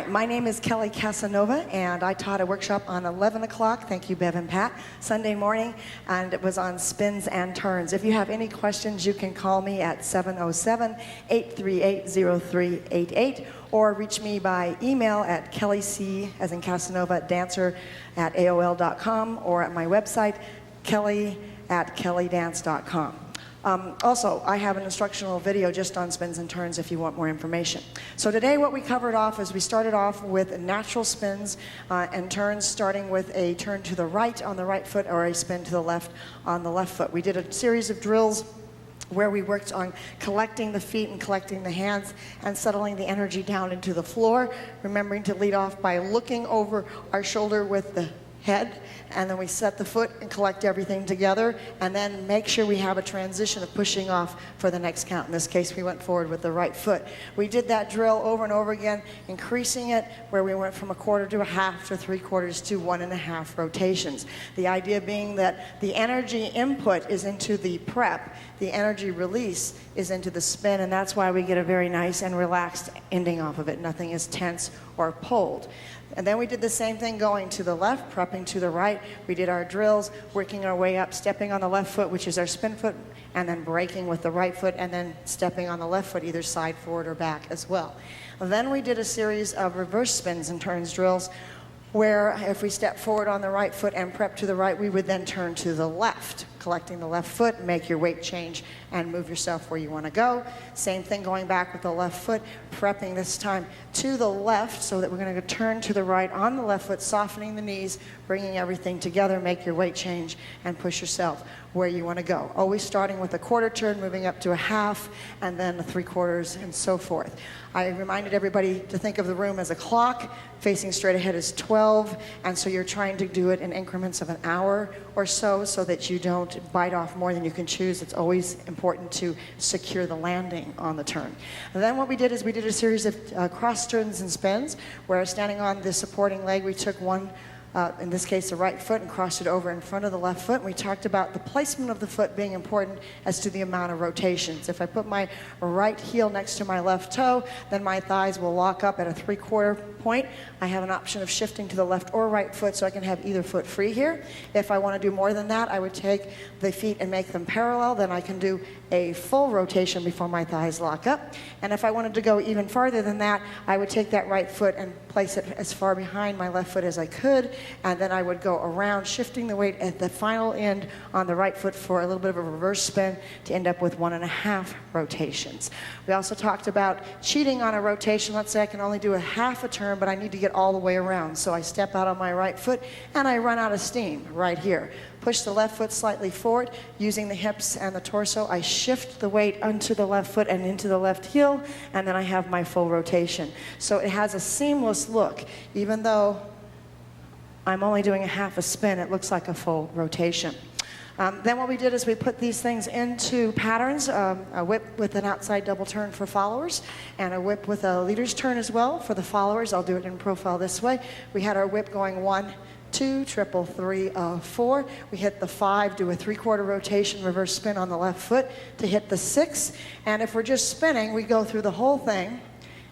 Hi, my name is Kelly Casanova, and I taught a workshop on 11 o'clock, thank you, Bev and Pat, Sunday morning, and it was on spins and turns. If you have any questions, you can call me at 707-838-0388, or reach me by email at kellyc, as in Casanova, dancer at AOL.com, or at my website, kelly@kellydance.com. Also, I have an instructional video just on spins and turns if you want more information. So today what we covered off is we started off with natural spins and turns, starting with a turn to the right on the right foot or a spin to the left on the left foot. We did a series of drills where we worked on collecting the feet and collecting the hands and settling the energy down into the floor, remembering to lead off by looking over our shoulder with the head, and then we set the foot and collect everything together, and then make sure we have a transition of pushing off for the next count. In this case, we went forward with the right foot. We did that drill over and over again, increasing it where we went from a quarter to a half to 3/4 to 1.5 rotations. The idea being that the energy input is into the prep, the energy release is into the spin, and that's why we get a very nice and relaxed ending off of it. Nothing is tense or pulled. And then we did the same thing going to the left, prepping to the right. We did our drills, working our way up, stepping on the left foot, which is our spin foot, and then breaking with the right foot, and then stepping on the left foot, either side, forward, or back as well. And then we did a series of reverse spins and turns drills, where if we step forward on the right foot and prep to the right, we would then turn to the left, collecting the left foot, make your weight change, and move yourself where you want to go. Same thing going back with the left foot, prepping this time to the left, so that we're going to turn to the right on the left foot, softening the knees, bringing everything together, make your weight change, and push yourself where you want to go. Always starting with a quarter turn, moving up to a half, and then a 3/4, and so forth. I reminded everybody to think of the room as a clock. Facing straight ahead is 12, and so you're trying to do it in increments of an hour or so that you don't bite off more than you can chew. It's always important to secure the landing on the turn. And then what we did is we did a series of cross turns and spins, where standing on the supporting leg, we took one, in this case the right foot, and crossed it over in front of the left foot. And we talked about the placement of the foot being important as to the amount of rotations. If I put my right heel next to my left toe, then my thighs will lock up at a 3/4 point. I have an option of shifting to the left or right foot, so I can have either foot free here. If I want to do more than that, I would take the feet and make them parallel. Then I can do a full rotation before my thighs lock up. And if I wanted to go even farther than that, I would take that right foot and place it as far behind my left foot as I could, and then I would go around, shifting the weight at the final end on the right foot for a little bit of a reverse spin to end up with 1.5 rotations. We also talked about cheating on a rotation. Let's say I can only do a half a turn, but I need to get all the way around. So I step out on my right foot, and I run out of steam right here. Push the left foot slightly forward, using the hips and the torso. I shift the weight onto the left foot and into the left heel, and then I have my full rotation. So it has a seamless look. Even though I'm only doing a half a spin, it looks like a full rotation. Then what we did is we put these things into patterns, a whip with an outside double turn for followers, and a whip with a leader's turn as well for the followers. I'll do it in profile this way. We had our whip going 1, 2, triple, 3, 4. We hit the 5, do a 3/4 rotation, reverse spin on the left foot to hit the 6. And if we're just spinning, we go through the whole thing.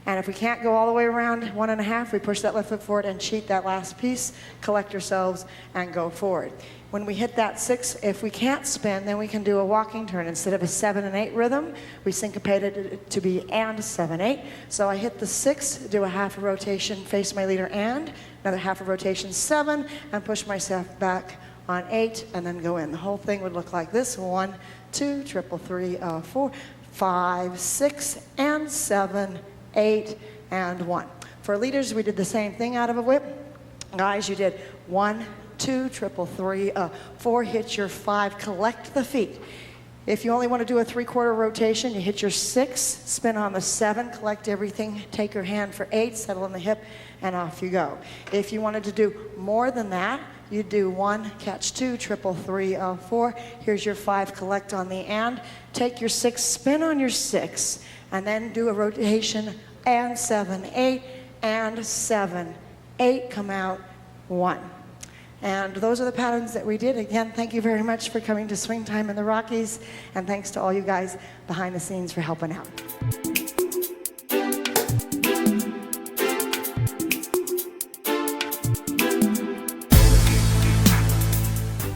And if we can't go all the way around 1.5, we push that left foot forward and cheat that last piece, collect ourselves, and go forward. When we hit that 6, if we can't spin, then we can do a walking turn. Instead of a 7 and 8 rhythm, we syncopated it to be and 7, 8. So I hit the 6, do a half a rotation, face my leader, and another half a rotation, 7, and push myself back on 8, and then go in. The whole thing would look like this: 1, 2, triple, 3, 4, 5, 6, and 7, 8, and 1. For leaders, we did the same thing out of a whip. Guys, you did 1, 2, triple, 3, 4, hit your 5, collect the feet. If you only want to do a 3/4 rotation, you hit your 6, spin on the 7, collect everything, take your hand for 8, settle in the hip, and off you go. If you wanted to do more than that, you do 1, catch 2, triple, 3, 4, here's your 5, collect on the and, take your 6, spin on your 6, and then do a rotation, and 7, 8, and 7, 8, come out, 1. And those are the patterns that we did. Again, thank you very much for coming to Swingtime in the Rockies, and thanks to all you guys behind the scenes for helping out.